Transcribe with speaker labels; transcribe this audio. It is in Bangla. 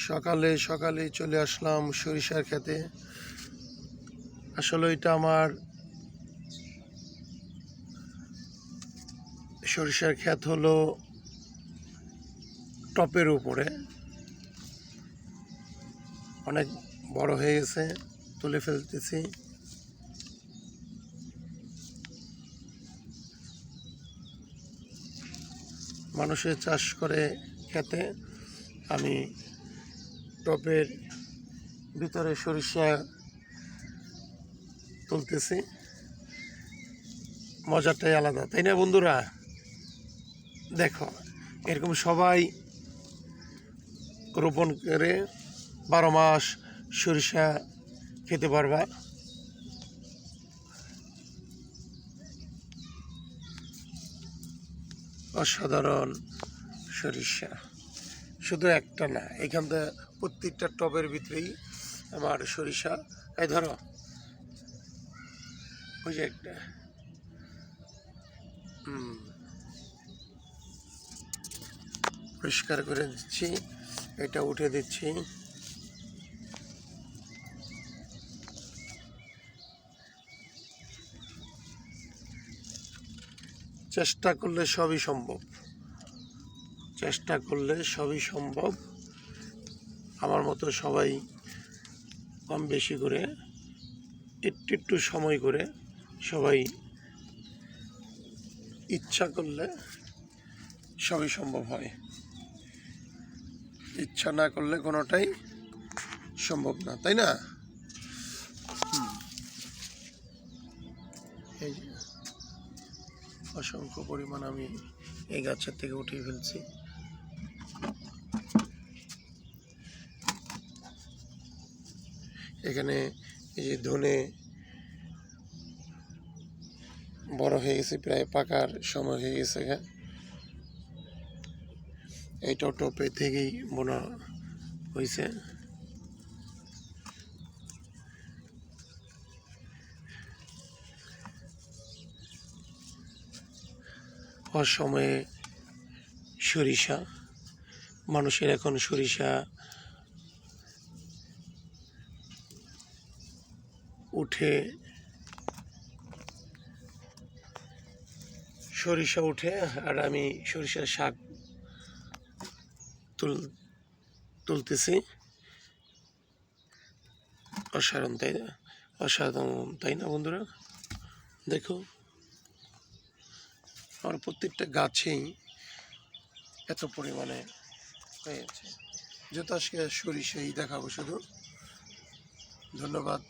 Speaker 1: সকালে সকালে চলে আসলাম সরিষার খেতে। আসলে এটা আমার সরিষার ক্ষেত হলো টপের উপরে, অনেক বড় হয়ে গেছে, তুলে ফেলতেছি। মানুষের চাষ করে খেতে, আমি টপের ভিতরে সরিষা তুলতেছি। মজাটাই আলাদা, তাই না বন্ধুরা? দেখো, এরকম সবাই রোপণ করে 12 মাস সরিষা খেতে পারবা। অসাধারণ সরিষা, শুধু একটা না, এখান থেকে প্রত্যেকটা টবের ভিতরেই আমার সরিষা। এই ধরো, ওই যে একটা, পরিষ্কার করে দিচ্ছি, এটা উঠে দিচ্ছি। চেষ্টা করলে সবই সম্ভব, চেষ্টা করলে সবই সম্ভব। আমার মতো সবাই কম বেশি করে, একটু একটু সময় করে, সবাই ইচ্ছা করলে সবই সম্ভব হয়। ইচ্ছা না করলে কোনোটাই সম্ভব না, তাই না? এই যে অসংখ্য পরিমাণ আমি এই গাছের থেকে উঠিয়ে ফেলছি। এখানে এই যে ধনে বড় হয়ে গেছে, প্রায় পাকার সময় হয়ে গেছে। এইটাও টপে থেকেই বোনা হয়েছে। অসময়ে সরিষা, মানুষের এখন সরিষা উঠে, আর আমি সরিষার শাক তুলতেছি। অসাধারণ, তাই না? অসাধারণ, তাই না বন্ধুরা? দেখো, আমার প্রত্যেকটা গাছেই এত পরিমাণে হয়েছে। যত আজকে সরিষাই দেখাবো শুধু। ধন্যবাদ।